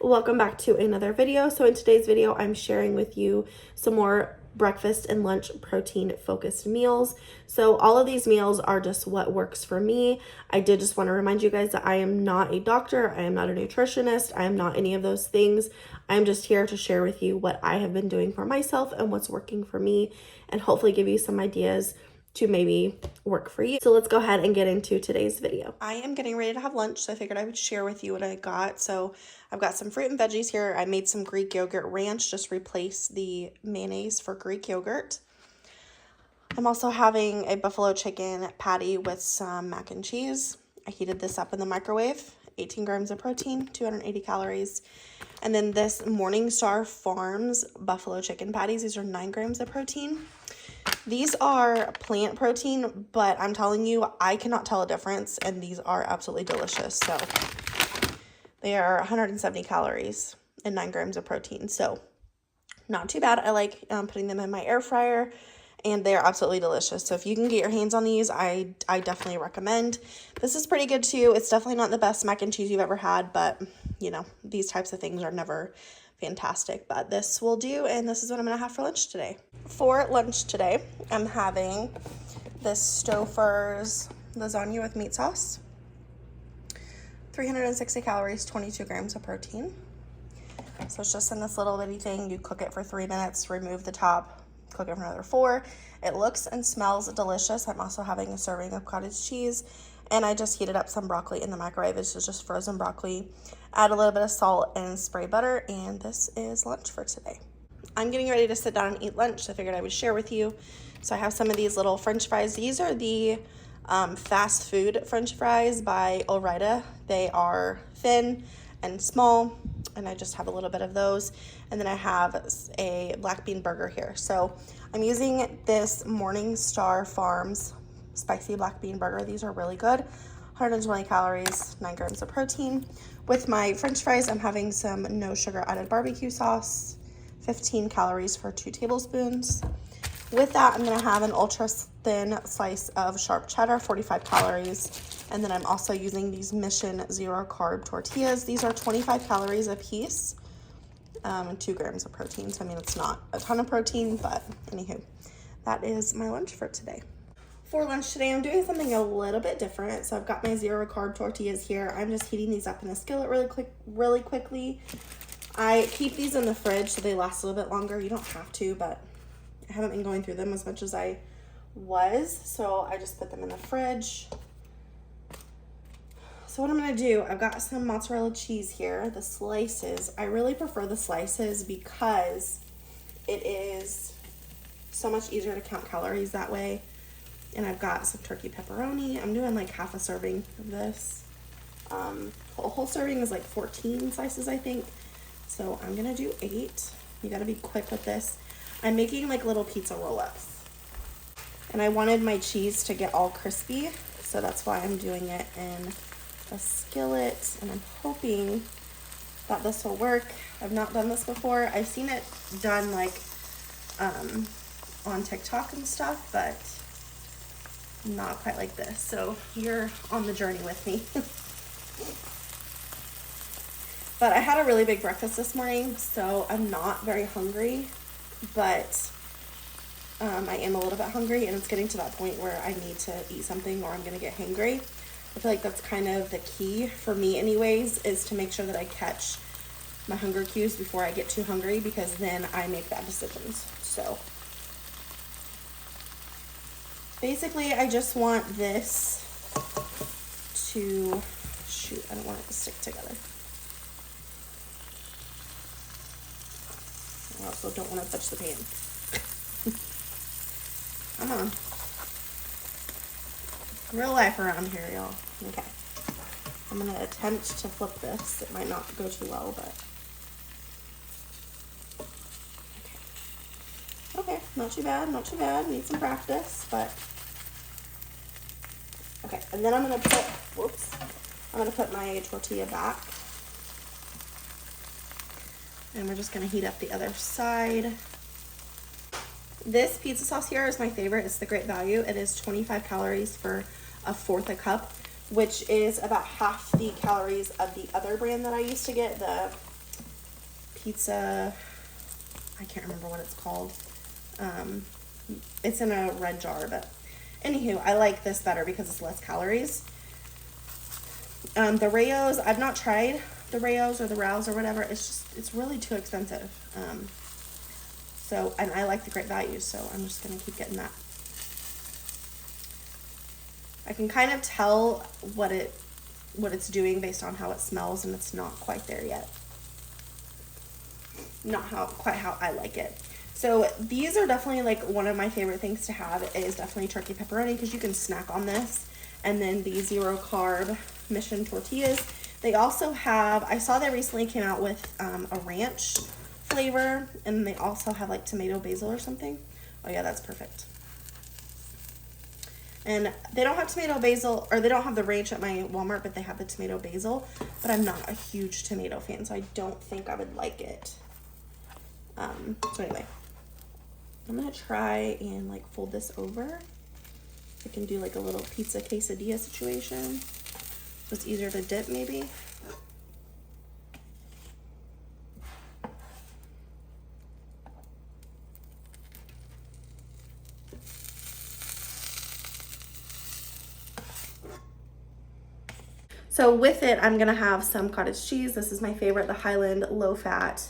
welcome back to another video. So in today's video, I'm sharing with you some more breakfast and lunch protein focused meals. So all of these meals are just what works for me. I did just want to remind you guys that I am not a doctor, I am not a nutritionist, I am not any of those things. I'm just here to share with you what I have been doing for myself and what's working for me, and hopefully give you some ideas to maybe work for you. So let's go ahead and get into today's video. I am getting ready to have lunch, so I figured I would share with you what I got. So I've got some fruit and veggies here. I made some Greek yogurt ranch, just replace the mayonnaise for Greek yogurt. I'm also having a buffalo chicken patty with some mac and cheese. I heated this up in the microwave. 18 grams of protein, 280 calories. And then this Morningstar Farms buffalo chicken patties. These are 9 grams of protein. These are plant protein, but I'm telling you, I cannot tell a difference, and these are absolutely delicious. So they are 170 calories and 9 grams of protein. So not too bad. I like putting them in my air fryer, and they are absolutely delicious. So if you can get your hands on these, I definitely recommend. This is pretty good too. It's definitely not the best mac and cheese you've ever had, but you know, these types of things are never fantastic, but this will do, and this is what I'm gonna have for lunch today. For lunch today, I'm having this Stouffer's lasagna with meat sauce. 360 calories, 22 grams of protein. So it's just in this little bitty thing. You cook it for 3 minutes, remove the top, cook it for another 4. It looks and smells delicious. I'm also having a serving of cottage cheese, and I just heated up some broccoli in the microwave. This is just frozen broccoli. Add a little bit of salt and spray butter, and this is lunch for today. I'm getting ready to sit down and eat lunch, so I figured I would share with you. So I have some of these little French fries. These are the fast food French fries by Rylea. They are thin and small, and I just have a little bit of those. And then I have a black bean burger here. So I'm using this Morningstar Farms spicy black bean burger. These are really good. 120 calories, 9 grams of protein. With my French fries, I'm having some no sugar added barbecue sauce, 15 calories for 2 tablespoons. With that, I'm gonna have an ultra thin slice of sharp cheddar, 45 calories. And then I'm also using these Mission Zero Carb tortillas. These are 25 calories a piece, and 2 grams of protein. So I mean, it's not a ton of protein, but anywho, that is my lunch for today. For lunch today, I'm doing something a little bit different. So I've got my zero carb tortillas here. I'm just heating these up in a skillet really quickly. I keep these in the fridge so they last a little bit longer. You don't have to, but I haven't been going through them as much as I was, so I just put them in the fridge. So what I'm gonna do, I've got some mozzarella cheese here, the slices. I really prefer the slices because it is so much easier to count calories that way. And I've got some turkey pepperoni. I'm doing like half a serving of this. A whole serving is like 14 slices, I think. So I'm gonna do 8. You gotta be quick with this. I'm making like little pizza roll-ups. And I wanted my cheese to get all crispy, so that's why I'm doing it in a skillet. And I'm hoping that this will work. I've not done this before. I've seen it done like on TikTok and stuff, but not quite like this. So you're on the journey with me. But I had a really big breakfast this morning, so I'm not very hungry, but I am a little bit hungry, and it's getting to that point where I need to eat something or I'm gonna get hangry. I feel like that's kind of the key for me anyways, is to make sure that I catch my hunger cues before I get too hungry, because then I make bad decisions. So basically, I just want this to, shoot, I don't want it to stick together. I also don't want to touch the pan. Come on. Real life around here, y'all. Okay. I'm going to attempt to flip this. It might not go too well, but. Okay, not too bad, not too bad. Need some practice, but. Okay, and then I'm going to put my tortilla back. And we're just gonna heat up the other side. This pizza sauce here is my favorite. It's the Great Value. It is 25 calories for 1/4 a cup, which is about half the calories of the other brand that I used to get, the pizza, I can't remember what it's called. It's in a red jar, but anywho, I like this better because it's less calories. The Rayo's, I've not tried the Rayo's or the Rouse or whatever. It's really too expensive. So, and I like the Great Value, so I'm just gonna keep getting that. I can kind of tell what it's doing based on how it smells, and it's not quite there yet. Not quite how I like it. So these are definitely like one of my favorite things to have is definitely turkey pepperoni, because you can snack on this. And then the 0 carb Mission tortillas. They also have, I saw they recently came out with a ranch flavor, and they also have like tomato basil or something. Oh yeah, that's perfect. And they don't have tomato basil, or they don't have the ranch at my Walmart, but they have the tomato basil. But I'm not a huge tomato fan, so I don't think I would like it. So anyway, I'm gonna try and like fold this over. I can do like a little pizza quesadilla situation, so it's easier to dip maybe. So with it, I'm gonna have some cottage cheese. This is my favorite, the Highland low fat,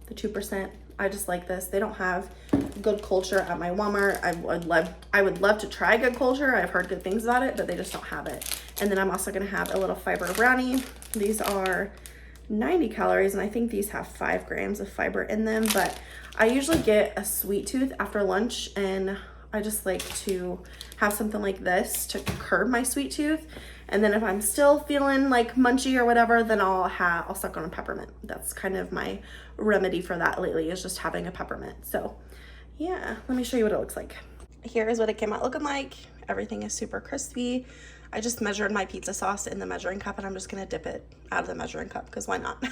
the 2%. I just like this. They don't have Good Culture at my Walmart. I would love to try Good Culture. I've heard good things about it, but they just don't have it. And then I'm also gonna have a little fiber brownie. These are 90 calories, and I think these have 5 grams of fiber in them, but I usually get a sweet tooth after lunch, and I just like to have something like this to curb my sweet tooth. And then if I'm still feeling like munchy or whatever, then I'll suck on a peppermint. That's kind of my remedy for that lately, is just having a peppermint. So yeah, let me show you what it looks like. Here is what it came out looking like. Everything is super crispy. I just measured my pizza sauce in the measuring cup, and I'm just gonna dip it out of the measuring cup because why not?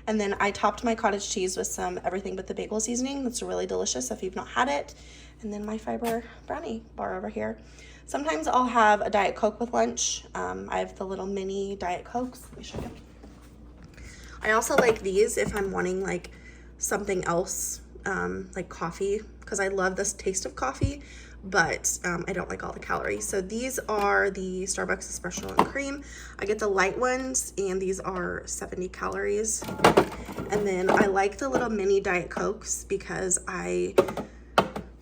And then I topped my cottage cheese with some Everything But the Bagel seasoning. That's really delicious if you've not had it. And then my fiber brownie bar over here. Sometimes I'll have a Diet Coke with lunch. I have the little mini Diet Cokes. Let me show you. I also like these if I'm wanting like something else, like coffee, because I love this taste of coffee, but I don't like all the calories. So these are the Starbucks Espresso and Cream. I get the light ones, and these are 70 calories. And then I like the little mini Diet Cokes because I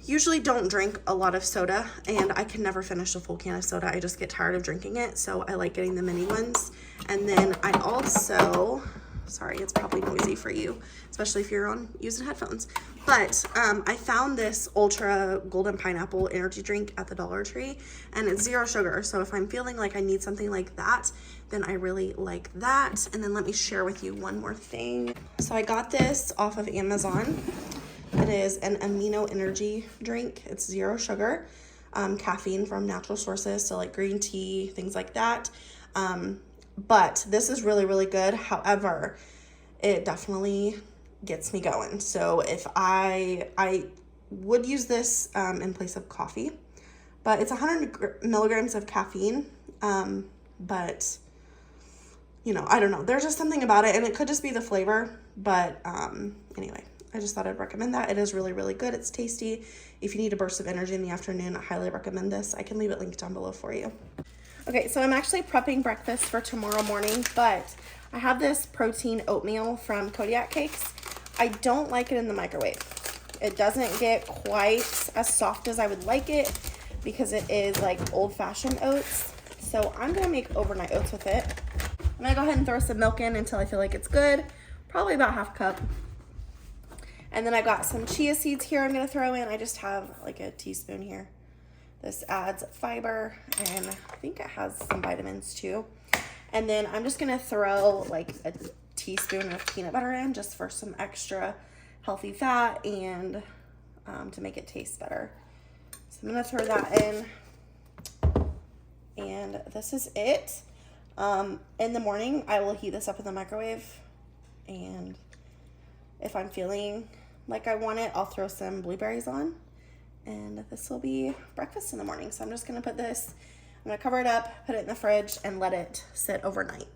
usually don't drink a lot of soda, and I can never finish a full can of soda. I just get tired of drinking it, so I like getting the mini ones. And then I also, sorry, it's probably noisy for you, especially if you're using headphones, but I found this Ultra Golden Pineapple energy drink at the Dollar Tree, and it's 0 sugar. So if I'm feeling like I need something like that, then I really like that. And then let me share with you one more thing. So I got this off of Amazon. It is an amino energy drink. It's 0 sugar, caffeine from natural sources, so like green tea, things like that. But this is really, really good. However, it definitely gets me going. So if I would use this in place of coffee, but it's 100 milligrams of caffeine. But you know, I don't know. There's just something about it, and it could just be the flavor. But anyway, I just thought I'd recommend that. It is really, really good. It's tasty. If you need a burst of energy in the afternoon, I highly recommend this. I can leave it linked down below for you. Okay, so I'm actually prepping breakfast for tomorrow morning, but I have this protein oatmeal from Kodiak Cakes. I don't like it in the microwave. It doesn't get quite as soft as I would like it because it is like old-fashioned oats. So I'm gonna make overnight oats with it. I'm gonna go ahead and throw some milk in until I feel like it's good. Probably about ½ cup. And then I got some chia seeds here I'm gonna throw in. I just have like a teaspoon here. This adds fiber, and I think it has some vitamins too. And then I'm just gonna throw like a teaspoon of peanut butter in just for some extra healthy fat and to make it taste better. So I'm gonna throw that in, and this is it. In the morning, I will heat this up in the microwave, and if I'm feeling like I want it, I'll throw some blueberries on, and this will be breakfast in the morning. So I'm just gonna put this, I'm gonna cover it up, put it in the fridge, and let it sit overnight.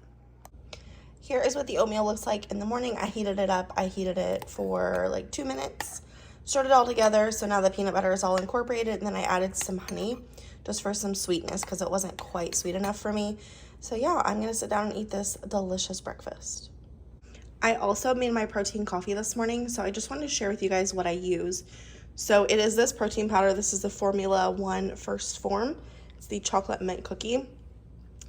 here is what the oatmeal looks like in the morning. I heated it up. I heated it for like 2 minutes, stirred it all together. So now the peanut butter is all incorporated, and then I added some honey just for some sweetness because it wasn't quite sweet enough for me. So yeah, I'm gonna sit down and eat this delicious breakfast. I also made my protein coffee this morning, so I just wanted to share with you guys what I use. So it is this protein powder. This is the Formula 1 First Form. It's the chocolate mint cookie.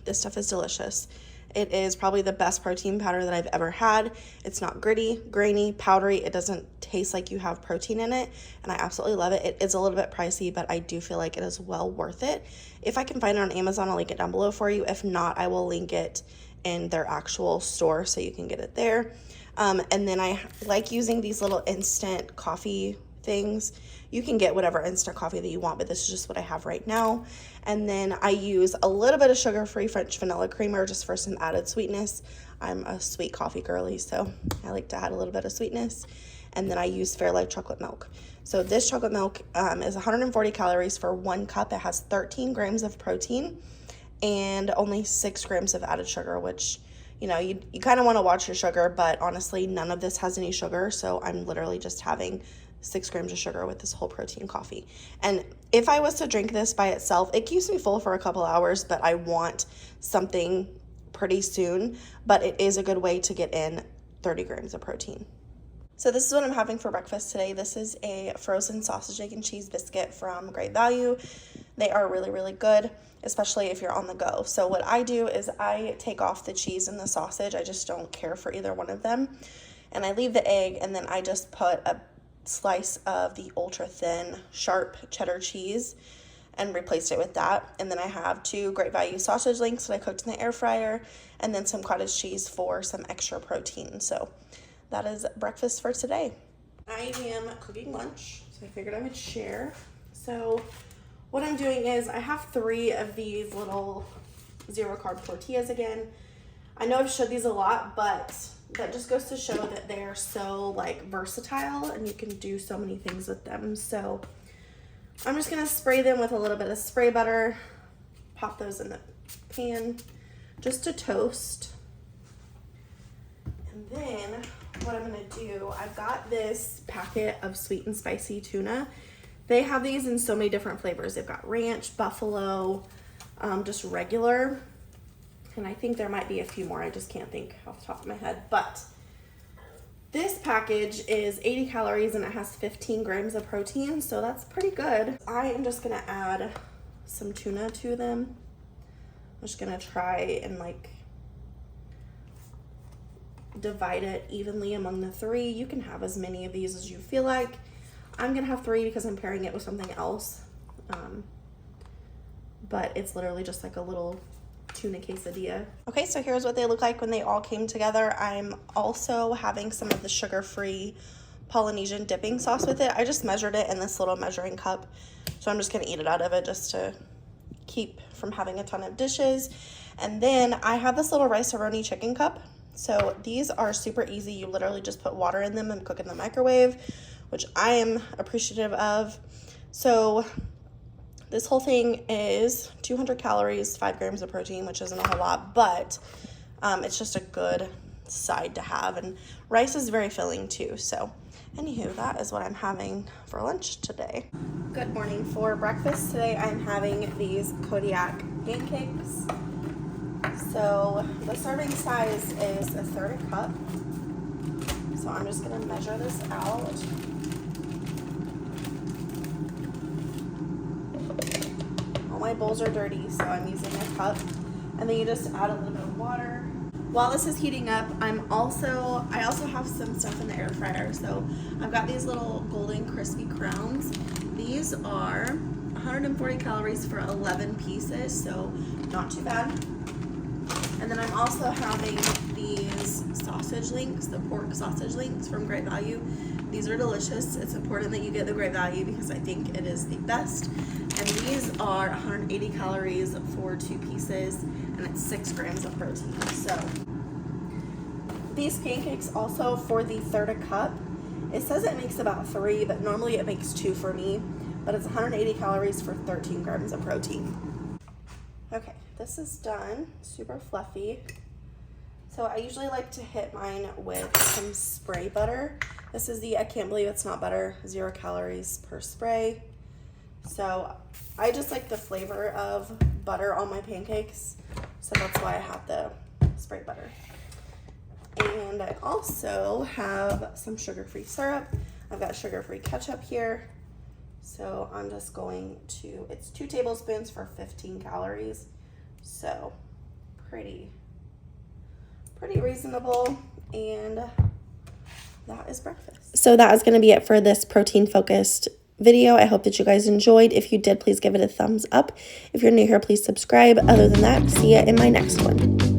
This stuff is delicious. It is probably the best protein powder that I've ever had. It's not gritty, grainy, powdery. It doesn't taste like you have protein in it, and I absolutely love it. It is a little bit pricey, but I do feel like it is well worth it. If I can find it on Amazon, I'll link it down below for you. If not, I will link it in their actual store so you can get it there. And then I like using these little instant coffee things. You can get whatever instant coffee that you want, but this is just what I have right now. And then I use a little bit of sugar-free French vanilla creamer just for some added sweetness. I'm a sweet coffee girly, so I like to add a little bit of sweetness. And then I use Fairlife chocolate milk. So this chocolate milk is 140 calories for 1 cup. It has 13 grams of protein and only 6 grams of added sugar, which, you know, you kind of want to watch your sugar, but honestly, none of this has any sugar. So I'm literally just having 6 grams of sugar with this whole protein coffee. And if I was to drink this by itself, it keeps me full for a couple hours, but I want something pretty soon. But it is a good way to get in 30 grams of protein. So this is what I'm having for breakfast today. This is a frozen sausage, egg, and cheese biscuit from Great Value. They are really, really good, especially if you're on the go. So what I do is I take off the cheese and the sausage. I just don't care for either one of them. And I leave the egg, and then I just put a slice of the ultra thin sharp cheddar cheese and replaced it with that. And then I have 2 Great Value sausage links that I cooked in the air fryer, and then some cottage cheese for some extra protein. So that is breakfast for today. I am cooking lunch, so I figured I would share. So what I'm doing is I have 3 of these little 0-carb tortillas again. I know I've showed these a lot, but that just goes to show that they're so like versatile and you can do so many things with them. So I'm just gonna spray them with a little bit of spray butter, pop those in the pan just to toast. And then what I'm gonna do, I've got this packet of sweet and spicy tuna. They have these in so many different flavors. They've got ranch, buffalo, just regular. And I think there might be a few more. I just can't think off the top of my head. But this package is 80 calories and it has 15 grams of protein. So that's pretty good. I am just going to add some tuna to them. I'm just going to try and like divide it evenly among the 3. You can have as many of these as you feel like. I'm going to have 3 because I'm pairing it with something else. But it's literally just like a little tuna quesadilla. Okay, so here's what they look like when they all came together. I'm also having some of the sugar-free Polynesian dipping sauce with it. I just measured it in this little measuring cup, so I'm just gonna eat it out of it just to keep from having a ton of dishes. And then I have this little rice-a-roni chicken cup. So these are super easy. You literally just put water in them and cook in the microwave, which I am appreciative of. So this whole thing is 200 calories, 5 grams of protein, which isn't a whole lot, but it's just a good side to have. And rice is very filling too. So anywho, that is what I'm having for lunch today. Good morning. For breakfast today, I'm having these Kodiak pancakes. So the serving size is 1/3 cup. So I'm just gonna measure this out. My bowls are dirty, so I'm using a cup, and then you just add a little bit of water. While this is heating up, I also have some stuff in the air fryer. So I've got these little golden crispy crowns. These are 140 calories for 11 pieces, so not too bad. And then I'm also having these sausage links, the pork sausage links from Great Value. These are delicious. It's important that you get the Great Value because I think it is the best. And these are 180 calories for 2 pieces, and it's 6 grams of protein. So these pancakes also for the 1/3 cup, it says it makes about 3, but normally it makes 2 for me, but it's 180 calories for 13 grams of protein. Okay, this is done, super fluffy. So I usually like to hit mine with some spray butter. This is the I Can't Believe It's Not Butter, 0 calories per spray. So I just like the flavor of butter on my pancakes. So that's why I have the spray butter. And I also have some sugar-free syrup. I've got sugar-free ketchup here. So I'm just going to, it's 2 tablespoons for 15 calories. So pretty reasonable. And that is breakfast. So that is going to be it for this protein-focused video. I hope that you guys enjoyed. If you did, please give it a thumbs up. If you're new here, please subscribe. Other than that, see you in my next one.